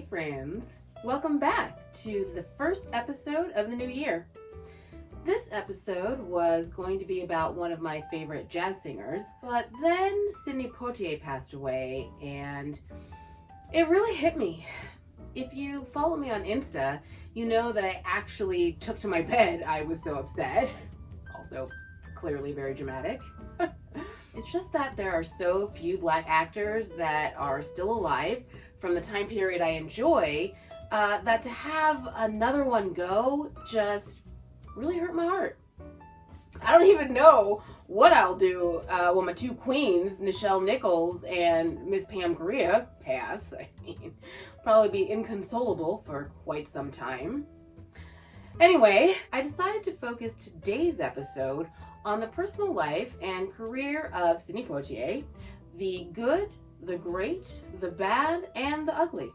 friends. Welcome back to the first episode of the new year. This episode was going to be about one of my favorite jazz singers, but then Sidney Poitier passed away and it really hit me. If you follow me on Insta, you know that I actually took to my bed. I was so upset. Also, clearly very dramatic. It's just that there are so few Black actors that are still alive from the time period I enjoy, that to have another one go just really hurt my heart. I don't even know what I'll do when my two queens, Nichelle Nichols and Miss Pam Grier, pass. I mean, probably be inconsolable for quite some time. Anyway, I decided to focus today's episode on the personal life and career of Sidney Poitier, the good, the great, the bad, and the ugly.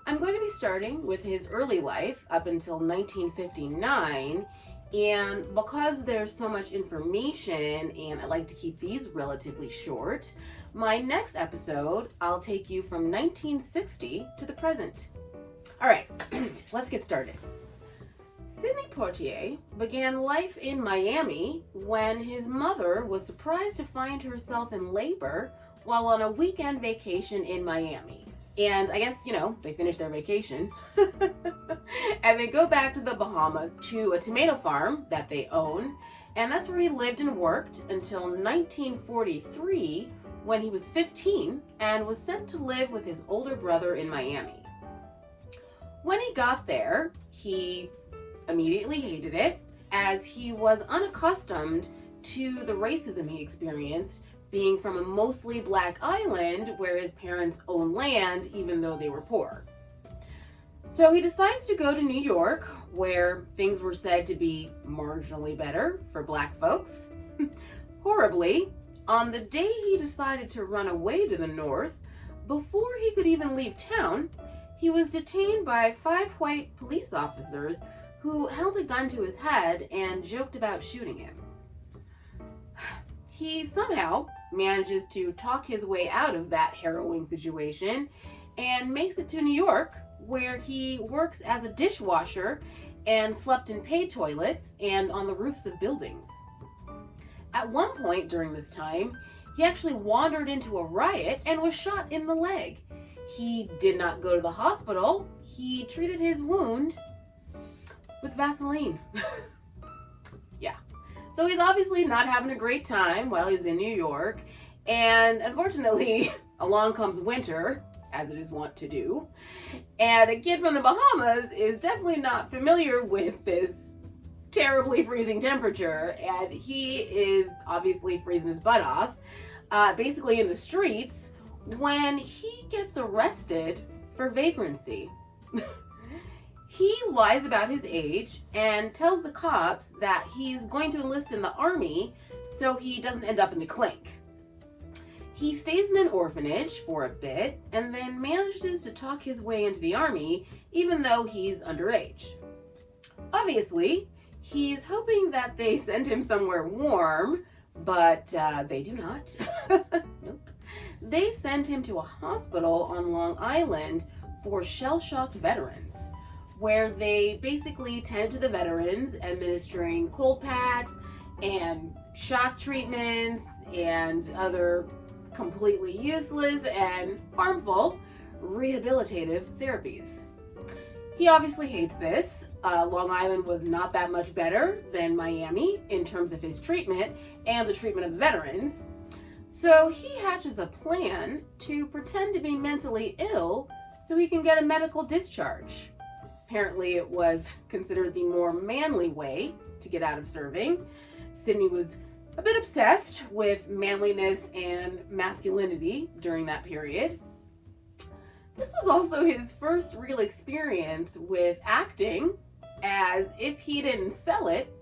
I'm going to be starting with his early life up until 1959, and because there's so much information and I like to keep these relatively short, my next episode I'll take you from 1960 to the present. All right, let's get started. Sidney Poitier began life in Miami when his mother was surprised to find herself in labor while on a weekend vacation in Miami. And I guess, they finished their vacation and they go back to the Bahamas to a tomato farm that they own. And that's where he lived and worked until 1943 when he was 15 and was sent to live with his older brother in Miami. When he got there, he immediately hated it as he was unaccustomed to the racism he experienced being from a mostly Black island where his parents owned land even though they were poor. So he decides to go to New York where things were said to be marginally better for Black folks. Horribly, on the day he decided to run away to the north, before he could even leave town, he was detained by 5 white police officers who held a gun to his head and joked about shooting him. He somehow manages to talk his way out of that harrowing situation and makes it to New York, where he works as a dishwasher and slept in paid toilets and on the roofs of buildings. At one point during this time, he actually wandered into a riot and was shot in the leg. He did not go to the hospital. He treated his wound with Vaseline. Yeah. So he's obviously not having a great time while he's in New York. And unfortunately, along comes winter, as it is wont to do. And a kid from the Bahamas is definitely not familiar with this terribly freezing temperature. And he is obviously freezing his butt off, basically in the streets, when he gets arrested for vagrancy. He lies about his age and tells the cops that he's going to enlist in the army so he doesn't end up in the clink. He stays in an orphanage for a bit and then manages to talk his way into the army even though he's underage. Obviously, he's hoping that they send him somewhere warm, but they do not. Nope. They send him to a hospital on Long Island for shell-shocked veterans, where they basically tend to the veterans, administering cold packs and shock treatments and other completely useless and harmful rehabilitative therapies. He obviously hates this. Long Island was not that much better than Miami in terms of his treatment and the treatment of the veterans. So he hatches a plan to pretend to be mentally ill so he can get a medical discharge. Apparently it was considered the more manly way to get out of serving. Sidney was a bit obsessed with manliness and masculinity during that period. This was also his first real experience with acting, as if he didn't sell it,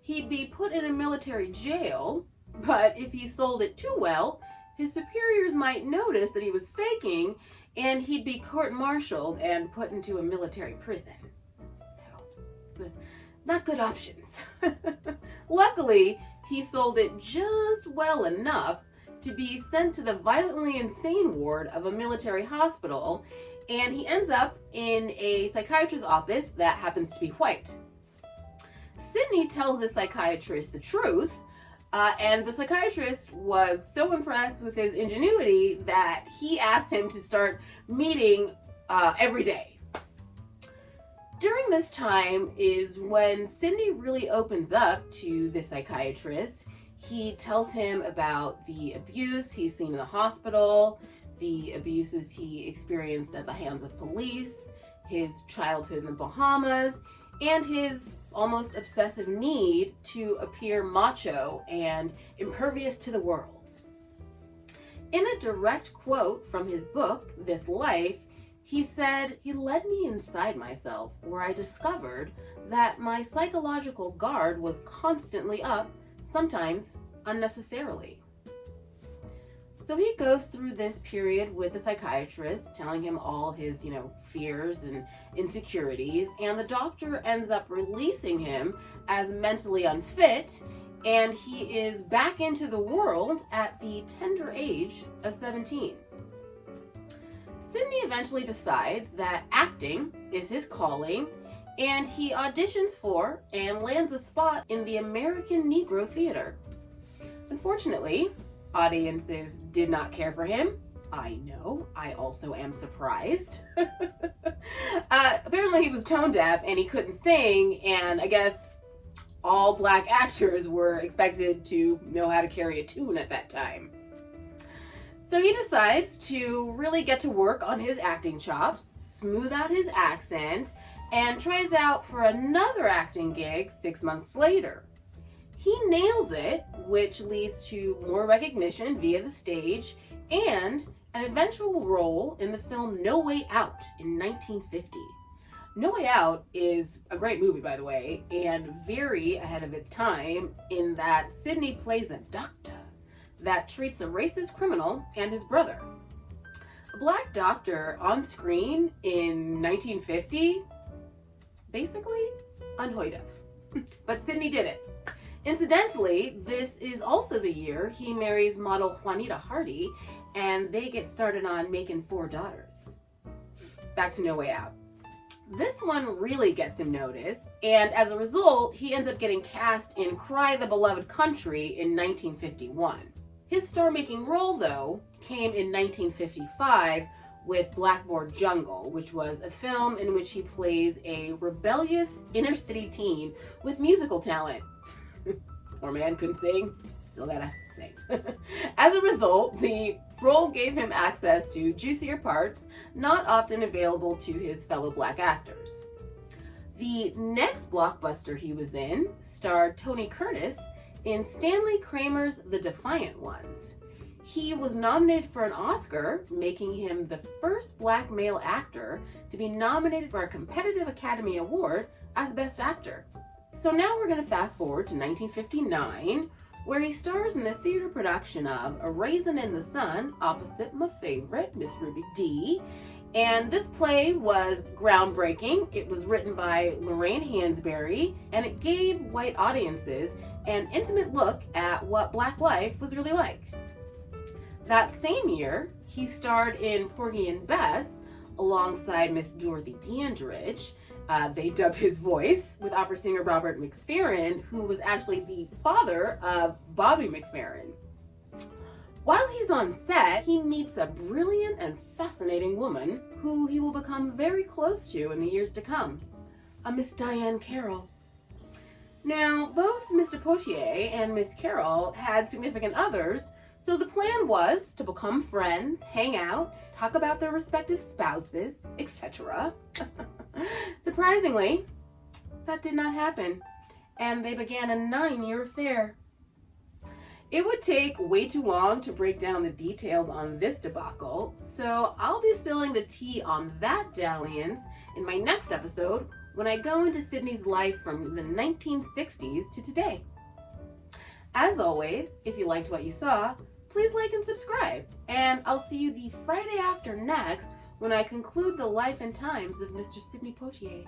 he'd be put in a military jail, but if he sold it too well, his superiors might notice that he was faking and he'd be court-martialed and put into a military prison. So, not good options. Luckily, he sold it just well enough to be sent to the violently insane ward of a military hospital, and he ends up in a psychiatrist's office that happens to be white. Sidney tells the psychiatrist the truth, and the psychiatrist was so impressed with his ingenuity that he asked him to start meeting every day. During this time is when Sidney really opens up to the psychiatrist. He tells him about the abuse he's seen in the hospital, the abuses he experienced at the hands of police, his childhood in the Bahamas, and his almost obsessive need to appear macho and impervious to the world. In a direct quote from his book, This Life, he said, "He led me inside myself, where I discovered that my psychological guard was constantly up, sometimes unnecessarily." So he goes through this period with the psychiatrist, telling him all his, fears and insecurities, and the doctor ends up releasing him as mentally unfit, and he is back into the world at the tender age of 17. Sidney eventually decides that acting is his calling, and he auditions for and lands a spot in the American Negro Theater. Unfortunately, audiences did not care for him. I know, I also am surprised. Apparently he was tone deaf and he couldn't sing, and I guess all black actors were expected to know how to carry a tune at that time. So he decides to really get to work on his acting chops, smooth out his accent, and tries out for another acting gig 6 months later. He nails it, which leads to more recognition via the stage and an eventual role in the film No Way Out in 1950. No Way Out is a great movie, by the way, and very ahead of its time in that Sidney plays a doctor that treats a racist criminal and his brother. A black doctor on screen in 1950, basically unheard of. But Sidney did it. Incidentally, this is also the year he marries model Juanita Hardy, and they get started on making 4 daughters. Back to No Way Out. This one really gets him noticed, and as a result, he ends up getting cast in Cry the Beloved Country in 1951. His star-making role, though, came in 1955 with Blackboard Jungle, which was a film in which he plays a rebellious inner-city teen with musical talent. Poor man couldn't sing, still gotta sing. As a result, the role gave him access to juicier parts, not often available to his fellow black actors. The next blockbuster he was in starred Tony Curtis in Stanley Kramer's The Defiant Ones. He was nominated for an Oscar, making him the first black male actor to be nominated for a competitive Academy Award as Best Actor. So now we're going to fast forward to 1959, where he stars in the theater production of A Raisin in the Sun opposite my favorite, Miss Ruby Dee. And this play was groundbreaking. It was written by Lorraine Hansberry, and it gave white audiences an intimate look at what black life was really like. That same year, he starred in Porgy and Bess alongside Miss Dorothy Dandridge. They dubbed his voice with opera singer Robert McFerrin, who was actually the father of Bobby McFerrin. While he's on set, he meets a brilliant and fascinating woman who he will become very close to in the years to come, a Miss Diane Carroll. Now, both Mr. Poitier and Miss Carroll had significant others, so the plan was to become friends, hang out, talk about their respective spouses, etc. Surprisingly, that did not happen, and they began a 9-year affair. It would take way too long to break down the details on this debacle, so I'll be spilling the tea on that dalliance in my next episode when I go into Sidney's life from the 1960s to today. As always, if you liked what you saw, please like and subscribe, and I'll see you the Friday after next when I conclude the life and times of Mr. Sidney Poitier.